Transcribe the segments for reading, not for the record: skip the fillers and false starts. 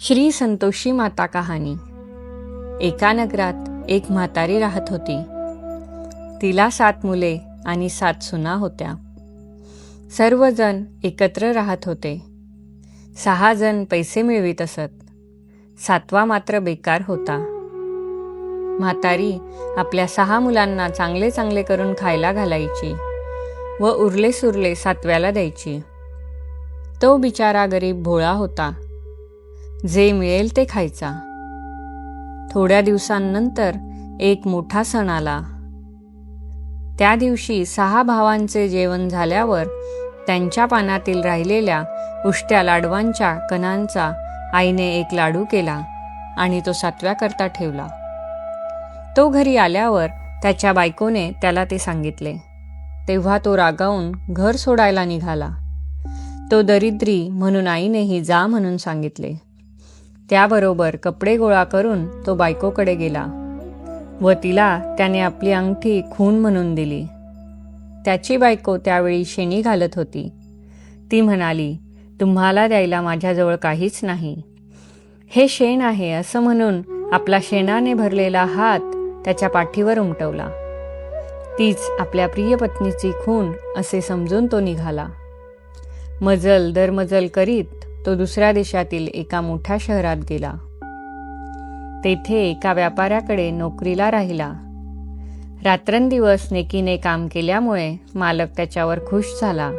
श्री संतोषी माता कहाणी। एका नगरात एक म्हातारी राहत होती. तिला 7 मुले आणि 7 सुना होत्या. सर्वजण एकत्र राहत होते. 6 जण पैसे मिळवीत असत. 7वा मात्र बेकार होता. म्हातारी आपल्या 6 मुलांना चांगले चांगले करून खायला घालायची व उरले सुरले 7व्याला द्यायची. तो बिचारा गरीब भोळा होता. जे मिळेल ते खायचा. थोड्या दिवसांनंतर एक मोठा सण आला. त्या दिवशी 6 भावांचे जेवण झाल्यावर त्यांच्या पानातील राहिलेल्या उष्ट्या लाडवांच्या कणांचा आईने एक लाडू केला आणि तो 7व्याकरता ठेवला. तो घरी आल्यावर त्याच्या बायकोने त्याला ते सांगितले. तेव्हा तो रागावून घर सोडायला निघाला. तो दरिद्री म्हणून आईनेही जा म्हणून सांगितले. त्याबरोबर कपडे गोळा करून तो बायकोकडे गेला व तिला त्याने आपली अंगठी खून म्हणून दिली. त्याची बायको त्यावेळी शेणी घालत होती. ती म्हणाली, तुम्हाला द्यायला माझ्याजवळ काहीच नाही. हे शेण आहे असं म्हणून आपला शेणाने भरलेला हात त्याच्या पाठीवर उमटवला. तीच आपल्या प्रिय पत्नीची खून असे समजून तो निघाला. मजल दरमजल करीत तो दुसऱ्या देशातील एका मोठ्या शहरात गेला. तेथे एका व्यापाऱ्याकडे नोकरीला राहिला. रात्रंदिवस नेकीने काम केल्यामुळे मालक त्याच्यावर खुश झाला.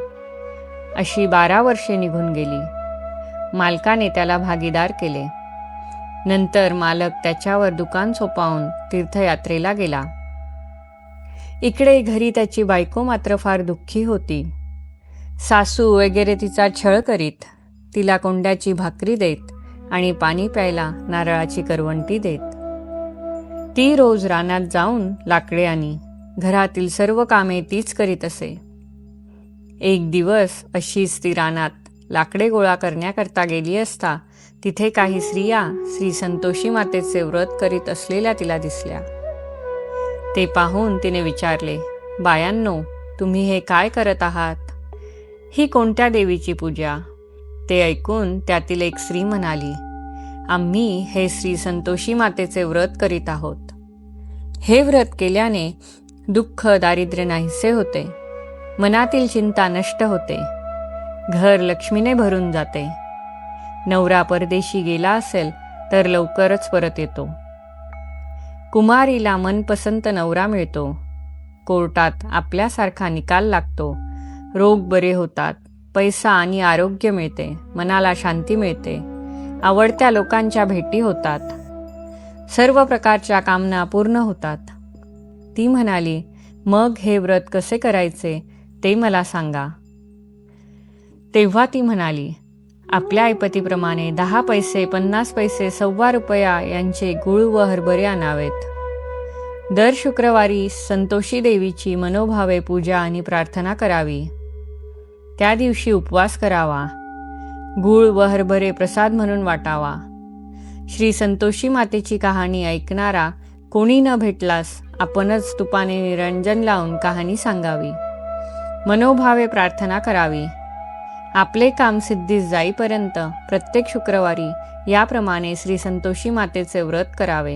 अशी 12 वर्षे निघून गेली. मालकाने त्याला भागीदार केले. नंतर मालक त्याच्यावर दुकान सोपावून तीर्थयात्रेला गेला. इकडे घरी त्याची बायको मात्र फार दुःखी होती. सासू वगैरे तिचा छळ करीत, तिला कोंड्याची भाकरी देत आणि पाणी प्यायला नारळाची करवंटी देत. ती रोज रानात जाऊन लाकडे आणि घरातील सर्व कामे तीच करीत असे. एक दिवस अशीच ती रानात लाकडे गोळा करण्याकरता गेली असता तिथे काही स्त्रिया श्री संतोषी मातेचे व्रत करीत असलेल्या तिला दिसल्या. ते पाहून तिने विचारले, बायांनो, तुम्ही हे काय करत आहात? ही कोणत्या देवीची पूजा? ते ऐकून त्यातील एक स्त्री म्हणाली, आम्ही हे श्री संतोषी मातेचे व्रत करीत आहोत. हे व्रत केल्याने दुःख दारिद्र्य नाहीसे होते. मनातील चिंता नष्ट होते. घर लक्ष्मीने भरून जाते. नवरा परदेशी गेला असेल तर लवकरच परत येतो. कुमारीला मनपसंत नवरा मिळतो. कोर्टात आपल्यासारखा निकाल लागतो. रोग बरे होतात. पैसा आणि आरोग्य मिळते. मनाला शांती मिळते. आवडत्या लोकांच्या भेटी होतात. सर्व प्रकारच्या कामना पूर्ण होतात. ती म्हणाली, मग हे व्रत कसे करायचे ते मला सांगा. तेव्हा ती म्हणाली, आपल्या ऐपतीप्रमाणे 10 पैसे 50 पैसे 1.25 रुपया यांचे गुळ व हरभरे आणावेत. दर शुक्रवारी संतोषी देवीची मनोभावे पूजा आणि प्रार्थना करावी. त्या दिवशी उपवास करावा. गूळ व हरभरे प्रसाद म्हणून वाटावा. श्री संतोषी मातेची कहाणी ऐकणारा कोणी न भेटलास आपणच तुपाने निरंजन लावून कहाणी सांगावी. मनोभावे प्रार्थना करावी. आपले काम सिद्धीस जाईपर्यंत प्रत्येक शुक्रवारी याप्रमाणे श्री संतोषी मातेचे व्रत करावे.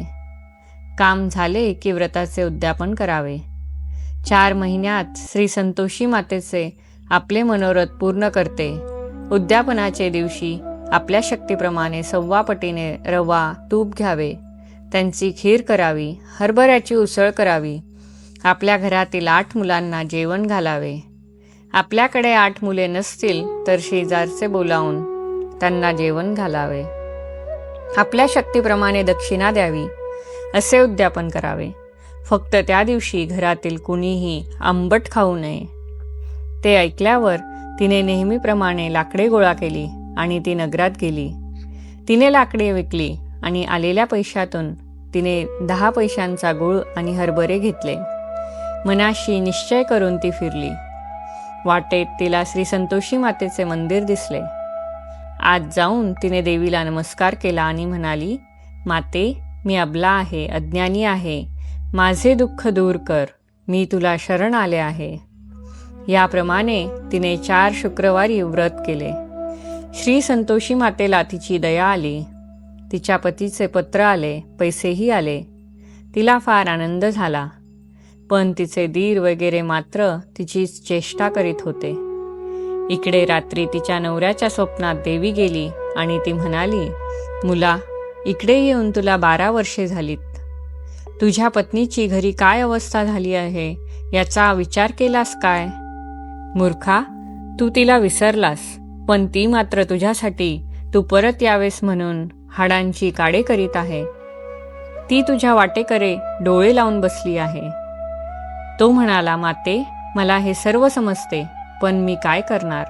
काम झाले की व्रताचे उद्यापन करावे. 4 महिन्यात श्री संतोषी मातेचे आपले मनोरथ पूर्ण करते. उद्यापनाचे दिवशी आपल्या शक्तीप्रमाणे 1.25 पटीने रवा तूप घ्यावे. त्यांची खीर करावी. हरभऱ्याची उसळ करावी. आपल्या घरातील 8 मुलांना जेवण घालावे. आपल्याकडे 8 मुले नसतील तर शेजारचे बोलावून त्यांना जेवण घालावे. आपल्या शक्तीप्रमाणे दक्षिणा द्यावी. असे उद्यापन करावे. फक्त त्या दिवशी घरातील कुणीही आंबट खाऊ नये. ते ऐकल्यावर तिने नेहमीप्रमाणे लाकडे गोळा केली आणि ती नगरात गेली. तिने लाकडे विकली आणि आलेल्या पैशातून तिने 10 पैशांचा गूळ आणि हरभरे घेतले. मनाशी निश्चय करून ती फिरली. वाटेत तिला श्री संतोषी मातेचे मंदिर दिसले. आत जाऊन तिने देवीला नमस्कार केला आणि म्हणाली, माते, मी अबला आहे, अज्ञानी आहे. माझे दुःख दूर कर. मी तुला शरण आले आहे. याप्रमाणे तिने 4 शुक्रवारी व्रत केले. श्री संतोषी मातेला तिची दया आली. तिच्या पतीचे पत्र आले, पैसेही आले. तिला फार आनंद झाला. पण तिचे दीर वगैरे मात्र तिची चेष्टा करीत होते. इकडे रात्री तिच्या नवऱ्याच्या स्वप्नात देवी गेली आणि ती म्हणाली, मुला, इकडे येऊन तुला 12 वर्षे झालीत. तुझ्या पत्नीची घरी काय अवस्था झाली आहे याचा विचार केलास काय? मूर्खा, तू तिला विसरलास, पण ती मात्र तुझ्यासाठी तू परत यावेस म्हणून हाडांची काडे करीत आहे. ती तुझ्या वाटेकरे डोळे लावून बसली आहे. तो म्हणाला, माते, मला हे सर्व समजते, पण मी काय करणार?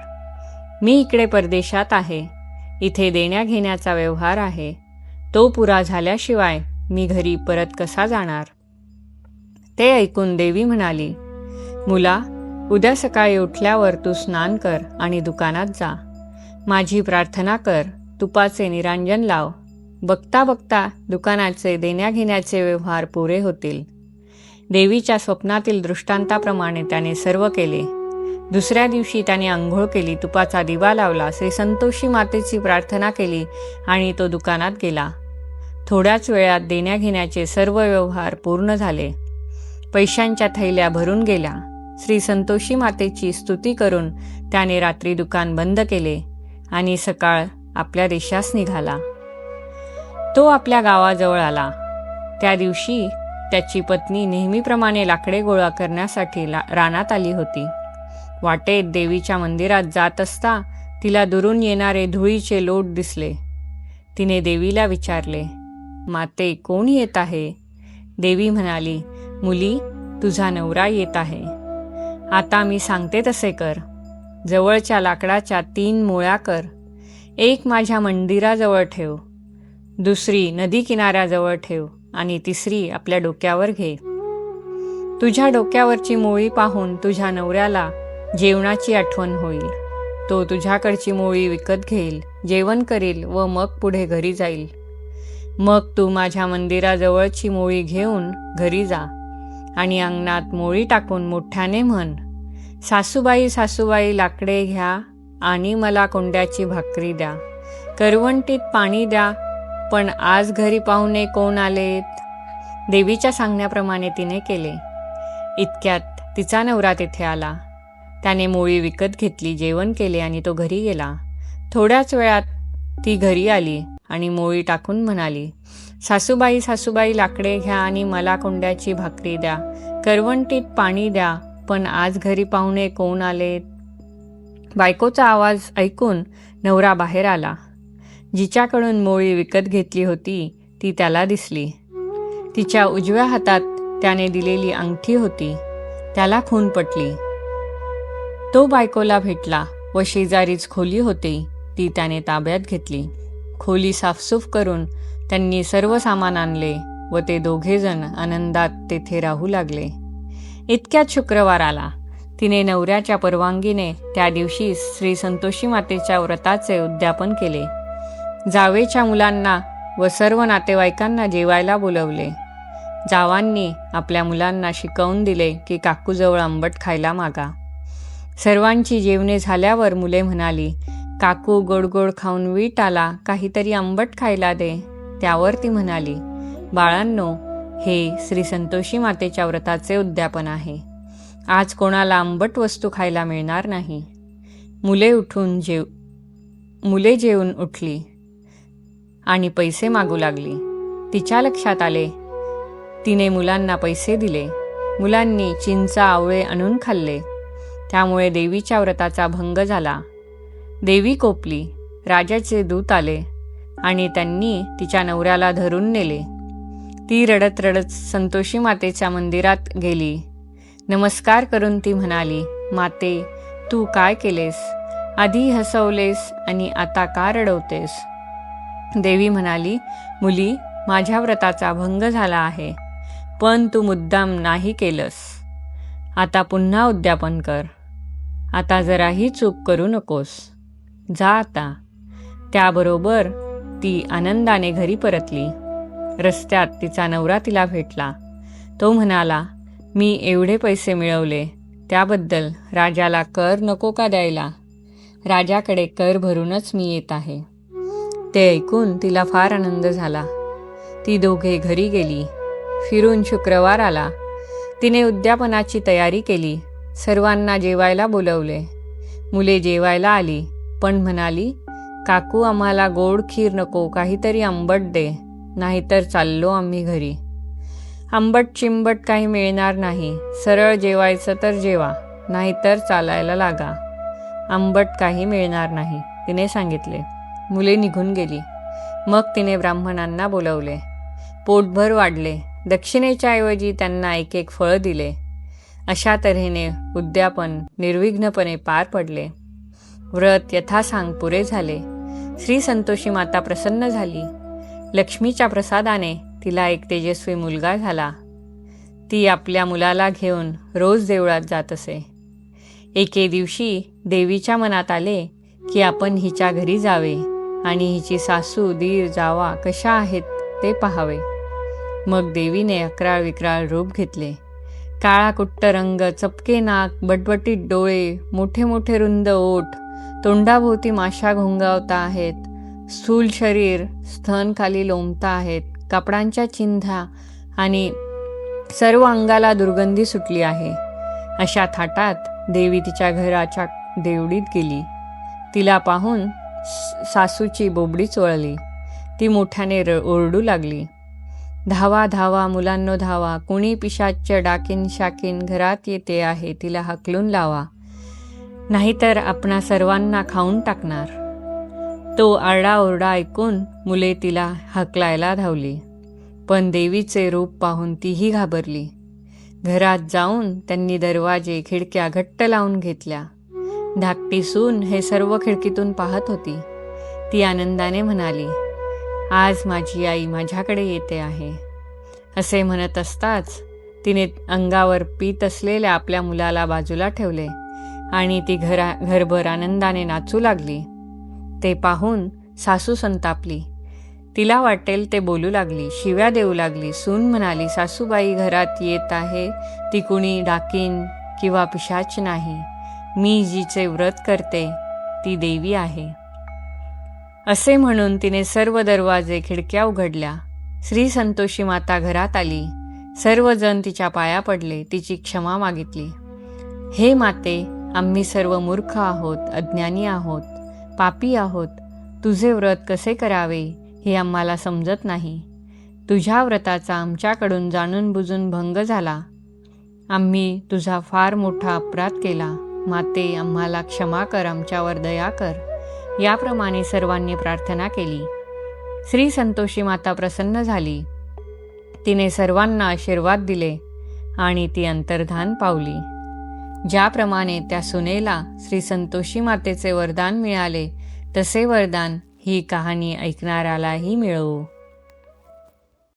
मी इकडे परदेशात आहे. इथे देण्या घेण्याचा व्यवहार आहे. तो पुरा झाल्याशिवाय मी घरी परत कसा जाणार? ते ऐकून देवी म्हणाली, मुला, उद्या सकाळी उठल्यावर तू स्नान कर आणि दुकानात जा. माझी प्रार्थना कर, तुपाचे निरांजन लाव. बघता बघता दुकानाचे देण्या घेण्याचे व्यवहार पुरे होतील. देवीच्या स्वप्नातील दृष्टांताप्रमाणे त्याने सर्व केले. दुसऱ्या दिवशी त्याने आंघोळ केली, तुपाचा दिवा लावला, श्री संतोषी मातेची प्रार्थना केली आणि तो दुकानात गेला. थोड्याच वेळात देण्या घेण्याचे सर्व व्यवहार पूर्ण झाले. पैशांच्या थैल्या भरून गेल्या. श्री संतोषी मातेची स्तुती करून त्याने रात्री दुकान बंद केले आणि सकाळ आपल्या देशास निघाला. तो आपल्या गावाजवळ आला. त्या दिवशी त्याची पत्नी नेहमीप्रमाणे लाकडे गोळा करण्यासाठी रानात आली होती. वाटेत देवीच्या मंदिरात जात असता तिला दुरून येणारे धुळीचे लोट दिसले. तिने देवीला विचारले, माते, कोण येत आहे? देवी म्हणाली, मुली, तुझा नवरा येत आहे. आता मी सांगते तसे कर. जवळच्या लाकडाच्या 3 मुळ्या कर. एक माझ्या मंदिराजवळ ठेव, दुसरी नदी किनाऱ्याजवळ ठेव आणि तिसरी आपल्या डोक्यावर घे. तुझ्या डोक्यावरची मोळी पाहून तुझ्या नवऱ्याला जेवणाची आठवण होईल. तो तुझ्याकडची मोळी विकत घेईल, जेवण करील व मग पुढे घरी जाईल. मग तू माझ्या मंदिराजवळची मोळी घेऊन घरी जा आणि अंगणात मोळी टाकून मोठ्याने म्हण, सासूबाई, सासूबाई, लाकडे घ्या आणि मला कोंड्याची भाकरी द्या. करवंटीत पाणी द्या, पण आज घरी पाहुणे कोण आलेत? देवीच्या सांगण्याप्रमाणे तिने केले. इतक्यात तिचा नवरा तिथे आला. त्याने मोळी विकत घेतली, जेवण केले आणि तो घरी गेला. थोड्याच वेळात ती घरी आली आणि मोळी टाकून म्हणाली, सासूबाई, सासूबाई, लाकडे घ्या आणि मला कोंड्याची भाकरी द्या. करवंटीत पाणी द्या, पण आज घरी पाहुणे कोण आलेत? बायकोचा आवाज ऐकून नवरा बाहेर आला. जिच्याकडून मोळी विकत घेतली होती ती त्याला दिसली. तिच्या उजव्या हातात त्याने दिलेली अंगठी होती. त्याला खून पटली. तो बायकोला भेटला व शेजारीच खोली होती, ती त्याने ताब्यात घेतली. खोली साफसूफ करून त्यांनी सर्व सामान आणले व ते दोघेजण आनंदात तेथे राहू लागले. इतक्यात शुक्रवार आला. तिने नवऱ्याच्या परवानगीने त्या दिवशी श्री संतोषी मातेच्या व्रताचे उद्यापन केले. जावेच्या मुलांना व सर्व नातेवाईकांना जेवायला बोलवले. जावांनी आपल्या मुलांना शिकवून दिले की काकूजवळ आंबट खायला मागा. सर्वांची जेवणे झाल्यावर मुले म्हणाली, काकू, गोड गोड खाऊन वीट आला, काहीतरी आंबट खायला दे. त्यावर ती म्हणाली, बाळांनो, हे श्री संतोषी मातेच्या व्रताचे उद्यापन आहे. आज कोणाला आंबट वस्तू खायला मिळणार नाही. मुले जेवून उठली आणि पैसे मागू लागली. तिच्या लक्षात आले. तिने मुलांना पैसे दिले. मुलांनी चिंचा, आवळे आणून खाल्ले. त्यामुळे देवीच्या व्रताचा भंग झाला. देवी कोपली. राजाचे दूत आले आणि त्यांनी तिच्या नवऱ्याला धरून नेले. ती रडत रडत संतोषी मातेच्या मंदिरात गेली. नमस्कार करून ती म्हणाली, माते, तू काय केलेस? आधी हसवलेस आणि आता का रडवतेस? देवी म्हणाली, मुली, माझ्या व्रताचा भंग झाला आहे, पण तू मुद्दाम नाही केलंस. आता पुन्हा उद्यापन कर. आता जराही चूक करू नकोस. जा आता. त्याबरोबर ती आनंदाने घरी परतली. रस्त्यात तिचा नवरा तिला भेटला. तो म्हणाला, मी एवढे पैसे मिळवले, त्याबद्दल राजाला कर नको का द्यायला? राजाकडे कर भरूनच मी येत आहे. ते ऐकून तिला फार आनंद झाला. ती दोघे घरी गेली. फिरून शुक्रवार आला. तिने उद्यापनाची तयारी केली. सर्वांना जेवायला बोलवले. मुले जेवायला आली, पण म्हणाली, काकू आम्हाला गोड खीर नको, काहीतरी आंबट दे, नाहीतर चाललो आम्ही घरी. आंबट चिंबट काही मिळणार नाही. सरळ जेवायचं तर जेवा, नाहीतर चालायला लागा. आंबट काही मिळणार नाही, तिने सांगितले. मुले निघून गेली. मग तिने ब्राह्मणांना बोलवले. पोटभर वाढले. दक्षिणेच्या ऐवजी त्यांना एक एक फळ दिले. अशा तऱ्हेने उद्यापन निर्विघ्नपणे पार पडले. व्रत यथासांग पुरे झाले. श्री संतोषी माता प्रसन्न झाली. लक्ष्मीच्या प्रसादाने तिला एक तेजस्वी मुलगा झाला. ती आपल्या मुलाला घेऊन रोज देवळात जात असे. एके दिवशी देवीच्या मनात आले की आपण हिच्या घरी जावे आणि हिची सासू दीर जावा कशा आहेत ते पाहावे. मग देवीने अकराळ विक्राळ रूप घेतले. काळा कुट्ट रंग, चपके नाक, बटबटीत डोळे, मोठे मोठे रुंद ओठ, तोंडाभोवती माशा घोंगावता आहेत, स्थूल शरीर, स्तन खाली लोंबता आहेत, कापडांच्या चिंध्या आणि सर्व अंगाला दुर्गंधी सुटली आहे. अशा थाटात देवी तिच्या घराच्या देवडीत गेली. तिला पाहून सासूची बोबडी चोळली. ती मोठ्याने ओरडू लागली, धावा धावा मुलांनो धावा, कुणी पिशाच्य डाकीन शाकीन घरात येते आहे, तिला हकलून लावा, नाहीतर आपणा सर्वांना खाऊन टाकणार. तो आरडाओरडा ऐकून मुले तिला हकलायला धावली. पण देवीचे रूप पाहून तीही घाबरली. घरात जाऊन त्यांनी दरवाजे खिडक्या घट्ट लावून घेतल्या. धाकटी सून हे सर्व खिडकीतून पाहत होती. ती आनंदाने म्हणाली, आज माझी आई माझ्याकडे येते आहे. असे म्हणत असताच तिने अंगावर पीत असलेल्या आपल्या मुलाला बाजूला ठेवले आणि ती घरभर आनंदाने नाचू लागली. ते पाहून सासू संतापली. तिला वाटेल ते बोलू लागली, शिव्या देऊ लागली. सून म्हणाली, सासूबाई घरात येत आहे ती कुणी डाकीन किंवा पिशाच नाही. मी जिचे व्रत करते ती देवी आहे. असे म्हणून तिने सर्व दरवाजे खिडक्या उघडल्या. श्री संतोषी माता घरात आली. सर्वजण तिच्या पाया पडले. तिची क्षमा मागितली. हे माते, आम्ही सर्व मूर्ख आहोत, अज्ञानी आहोत, पापी आहोत. तुझे व्रत कसे करावे हे आम्हाला समजत नाही. तुझ्या व्रताचा आमच्याकडून जाणून बुजून भंग झाला. आम्ही तुझा फार मोठा अपराध केला. माते, आम्हाला क्षमा कर, आमच्यावर दया कर. याप्रमाणे सर्वांनी प्रार्थना केली. श्री संतोषी माता प्रसन्न झाली. तिने सर्वांना आशीर्वाद दिले आणि ती अंतर्धान पावली. ज्याप्रमाणे त्या सुनेला श्री संतोषी मातेचे वरदान मिळाले, तसे वरदान ही कहाणी ऐकणाऱ्यालाही मिळो.